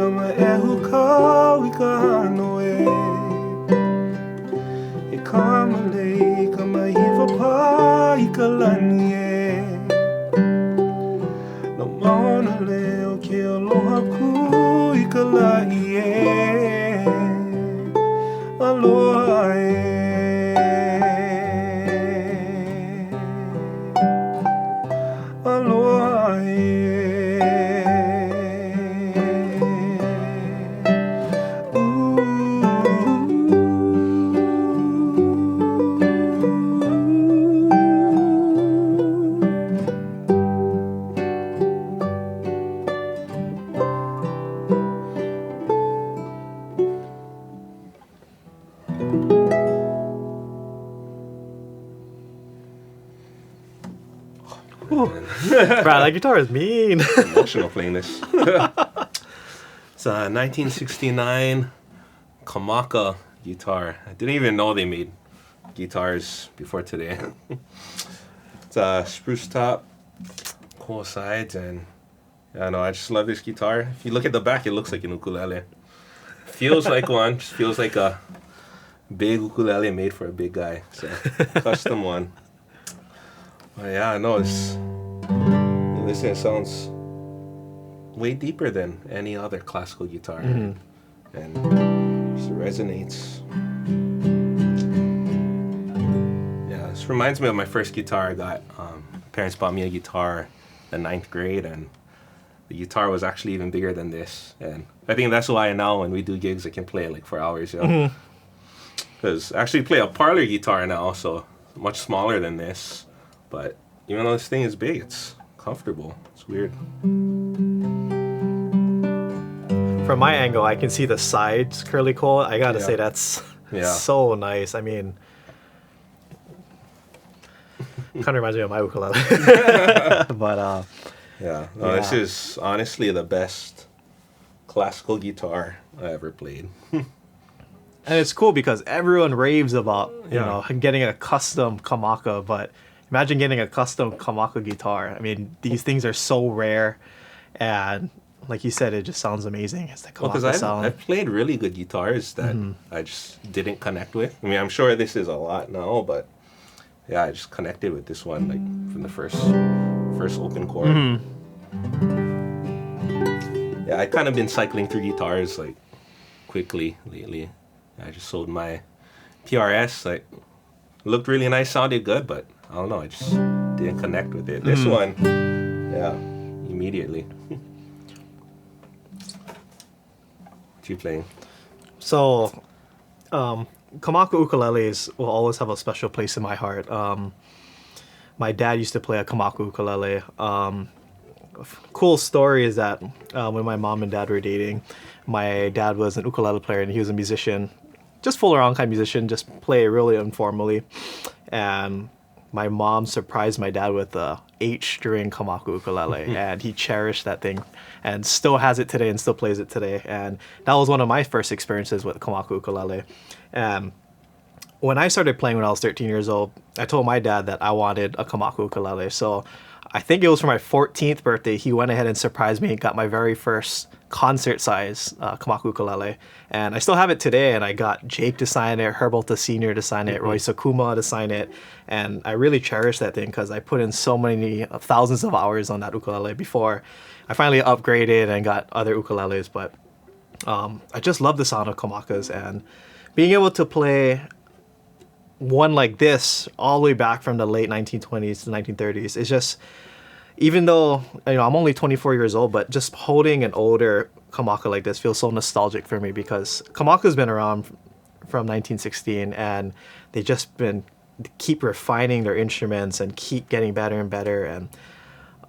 kama ehu kau I ka hano e kamale kama hiva pa I ka lani no mauna leo ke aloha ku I ka lai aloha Bro, that guitar is mean. Emotional playing this. It's a 1969 Kamaka guitar. I didn't even know they made guitars before today. It's a spruce top, cool sides, and I don't know, I just love this guitar. If you look at the back, it looks like an ukulele. Feels like one, just feels like a big ukulele made for a big guy. So, custom one. But yeah, no, it's... Listen, it sounds way deeper than any other classical guitar, and just resonates. Yeah, this reminds me of my first guitar I got. Parents bought me a guitar in 9th grade, and the guitar was actually even bigger than this. And I think that's why now when we do gigs, I can play it like for hours, you know. Because I actually play a parlor guitar now, so much smaller than this. But even though this thing is big, it's comfortable. It's weird. From my angle, I can see the sides curly coal. I gotta say that's so nice. I mean, kind of reminds me of my ukulele. But this is honestly the best classical guitar I ever played. And it's cool because everyone raves about you know getting a custom Kamaka, but imagine getting a custom Kamaka guitar. I mean, these things are so rare, and like you said, it just sounds amazing. It's the Kamaka sound. I've played really good guitars that I just didn't connect with. I mean, I'm sure this is a lot now, but yeah, I just connected with this one like from the first open chord. Yeah, I kind of been cycling through guitars like quickly lately. I just sold my PRS. Like, looked really nice, sounded good, but I don't know, I just didn't connect with it. This one, yeah, immediately. What you playing? So, Kamaka ukuleles will always have a special place in my heart. My dad used to play a Kamaka ukulele. Cool story is that when my mom and dad were dating, my dad was an ukulele player and he was a musician. Just fool around kind of musician, just play really informally. And my mom surprised my dad with a 8-string Kamaka ukulele, and he cherished that thing and still has it today and still plays it today. And that was one of my first experiences with Kamaka ukulele. And when I started playing when I was 13 years old, I told my dad that I wanted a Kamaka ukulele. So I think it was for my 14th birthday, he went ahead and surprised me and got my very first concert-size Kamaka ukulele. And I still have it today, and I got Jake to sign it, Herbalta Sr. to sign it, Roy Sakuma to sign it. And I really cherish that thing because I put in so many thousands of hours on that ukulele before I finally upgraded and got other ukuleles. But I just love the sound of Kamakas, and being able to play one like this all the way back from the late 1920s to 1930s is just, even though I'm only 24 years old, but just holding an older Kamaka like this feels so nostalgic for me because Kamaka's been around from 1916 and they keep refining their instruments and keep getting better and better. And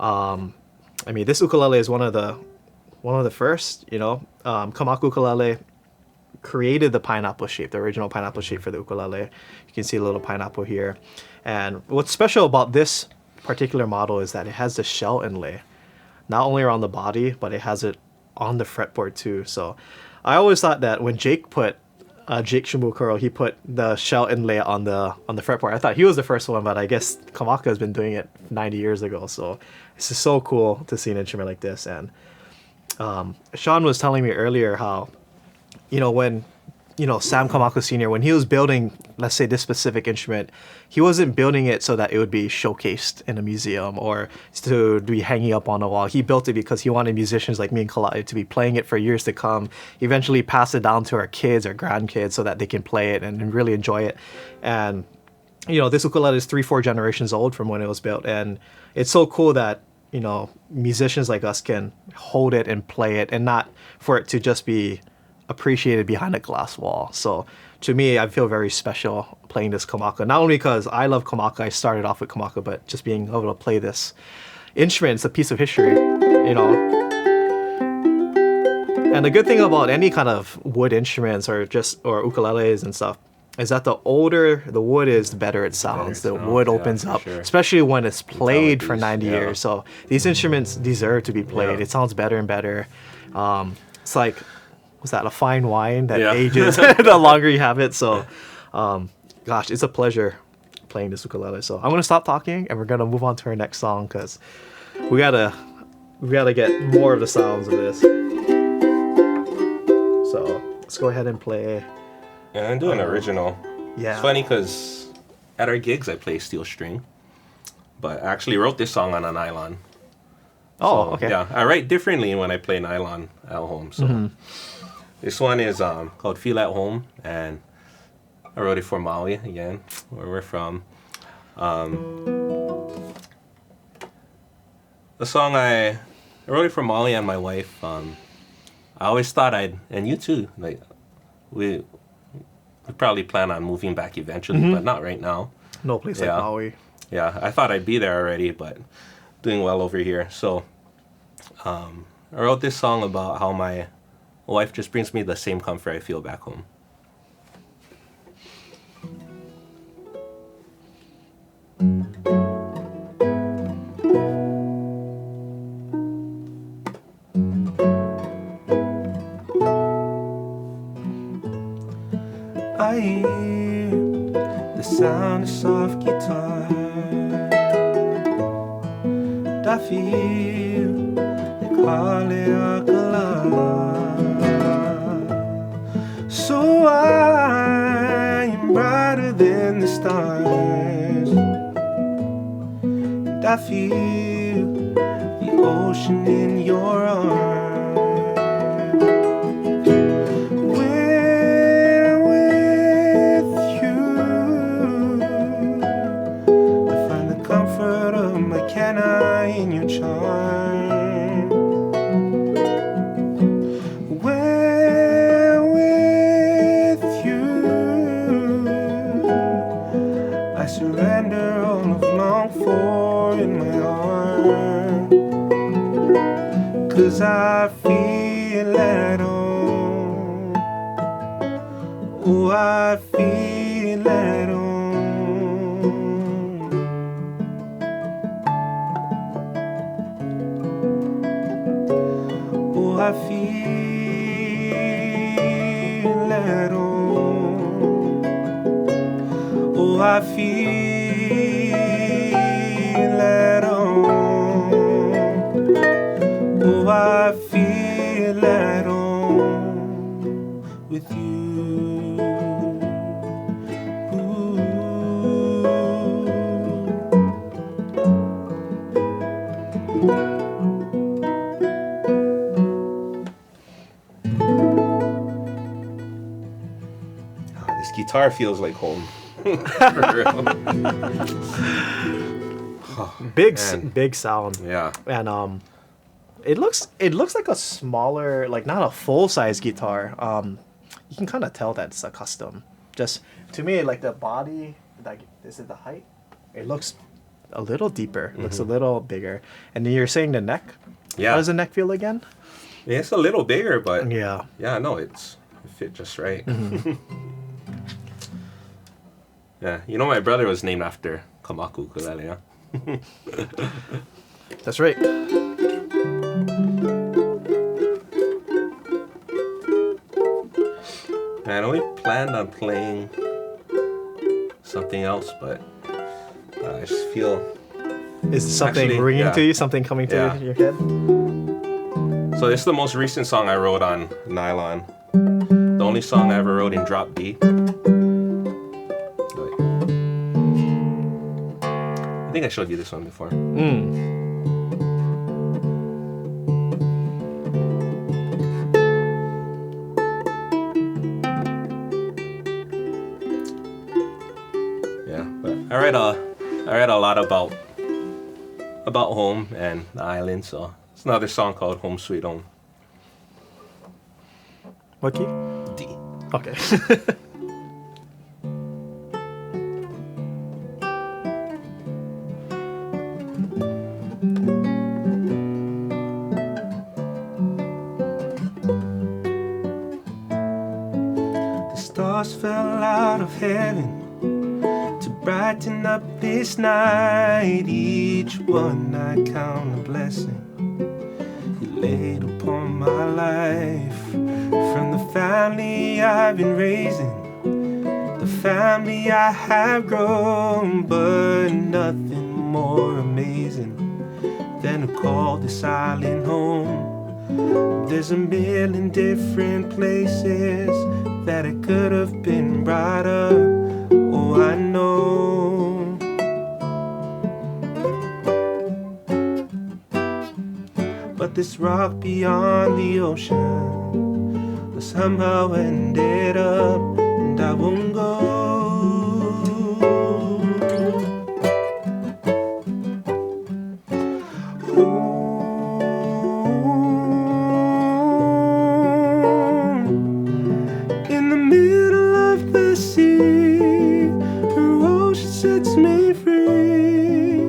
I mean, this ukulele is one of the first, Kamaka ukulele created the pineapple shape, the original pineapple shape for the ukulele. You can see a little pineapple here. And what's special about this particular model is that it has the shell inlay, not only around the body, but it has it on the fretboard too. So I always thought that when Jake Shimukuro, he put the shell inlay on the fretboard. I thought he was the first one, but I guess Kamaka has been doing it 90 years ago. So it's just so cool to see an instrument like this. And Sean was telling me earlier how, when, Sam Kamaka Sr., when he was building, let's say, this specific instrument, he wasn't building it so that it would be showcased in a museum or to be hanging up on a wall. He built it because he wanted musicians like me and Kalai to be playing it for years to come, eventually pass it down to our kids or grandkids so that they can play it and really enjoy it. And, this ukulele is 3-4 generations old from when it was built. And it's so cool that, musicians like us can hold it and play it and not for it to just be appreciated behind a glass wall. So to me, I feel very special playing this Kamaka. Not only because I love Kamaka, I started off with Kamaka, but just being able to play this instrument, it's a piece of history, And the good thing about any kind of wood instruments or ukuleles and stuff is that the older the wood is, the better it sounds. The wood opens up, sure. especially when it's played for 90 yeah. years. So these instruments deserve to be played. Yeah. It sounds better and better. It's like, what's that, a fine wine that Yeah. ages the longer you have it. So, gosh, it's a pleasure playing this ukulele. So I'm gonna stop talking and we're gonna move on to our next song because we gotta get more of the sounds of this. So let's go ahead and play. Yeah, I'm doing original. Yeah. It's funny because at our gigs I play steel string, but I actually wrote this song on a nylon. Oh, So, okay. Yeah, I write differently when I play nylon at home. So this one is called Feel at Home, and I wrote it for Maui again, where we're from. The song I wrote it for Molly and my wife. I always thought and you too, like we probably plan on moving back eventually, but not right now. No place like Yeah. Maui. Yeah, I thought I'd be there already, but doing well over here. So I wrote this song about how my wife just brings me the same comfort I feel back home. I hear the sound of soft guitar, and I feel the so I am brighter than the stars, and I feel the ocean in your arms. In your charm, where with you I surrender all I've longed for in my heart, 'cause I feel at home. Oh, I feel at home. I feel at home. Oh, I feel at home. Oh, I feel at home with you. Ooh. Guitar feels like home. Big Man. sound. Yeah. And it looks like a smaller, like not a full size guitar. You can kind of tell that it's a custom. Just to me, like the body, like is it the height? It looks a little deeper. It looks a little bigger. And then you're saying the neck. Yeah. How does the neck feel again? Yeah, it's a little bigger, but Yeah. yeah, no, it fit just right. Yeah, you know my brother was named after Kamaka ukulele, yeah? That's right. I only planned on playing something else, but I just feel Is something Actually, ringing yeah. to you? Something coming to Yeah. your head? So this is the most recent song I wrote on nylon. The only song I ever wrote in drop D. I think I showed you this one before. Yeah, but I read a lot about home and the island, so it's another song called Home Sweet Home. What key? D. Okay. The stars fell out of heaven to brighten up this night. Each one I count a blessing you laid upon my life. From the family I've been raising, the family I have grown, but nothing more amazing than to call this island home. There's a million different places that it could have been brought up. Oh, I know. But this rock beyond the ocean somehow ended up, and I won't go. In the middle of the sea, her ocean sets me free.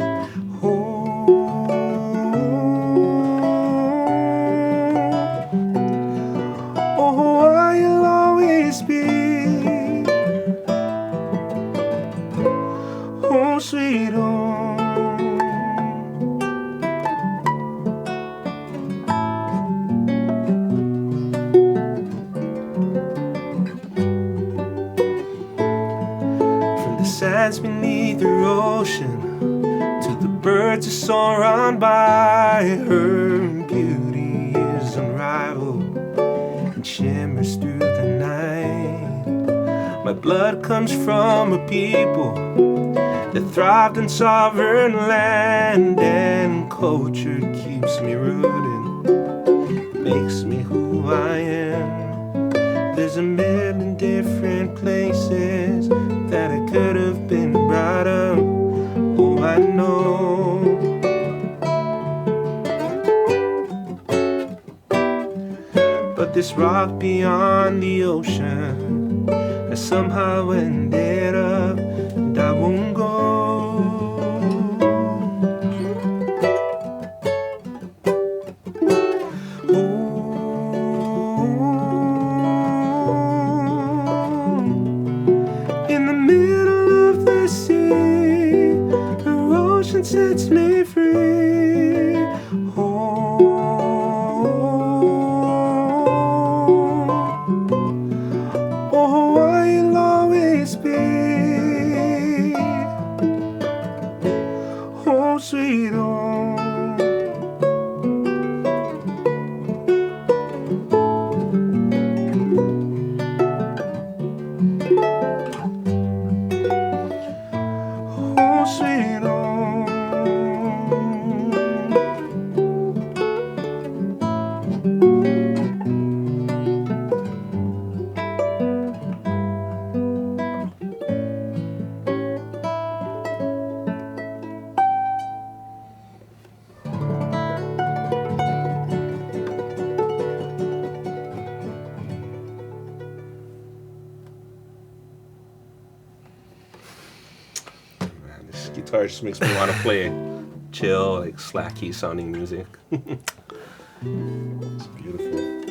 Oh, I'll always be home sweet home. From the sands beneath the ocean to the birds that soar on by, her beauty is unrivaled and shimmers through the night. My blood comes from a people that thrived in sovereign land, and culture keeps me rooted, makes me who I am. There's a million different places that I could have been brought up. Oh, I know. But this rock beyond the ocean has somehow ended up, and I won't go. In the middle of the sea, her ocean sets me free. Oh, I'll always be home sweet home. Home sweet home. Man, this guitar just makes me want to play chill, like slacky sounding music. It's beautiful.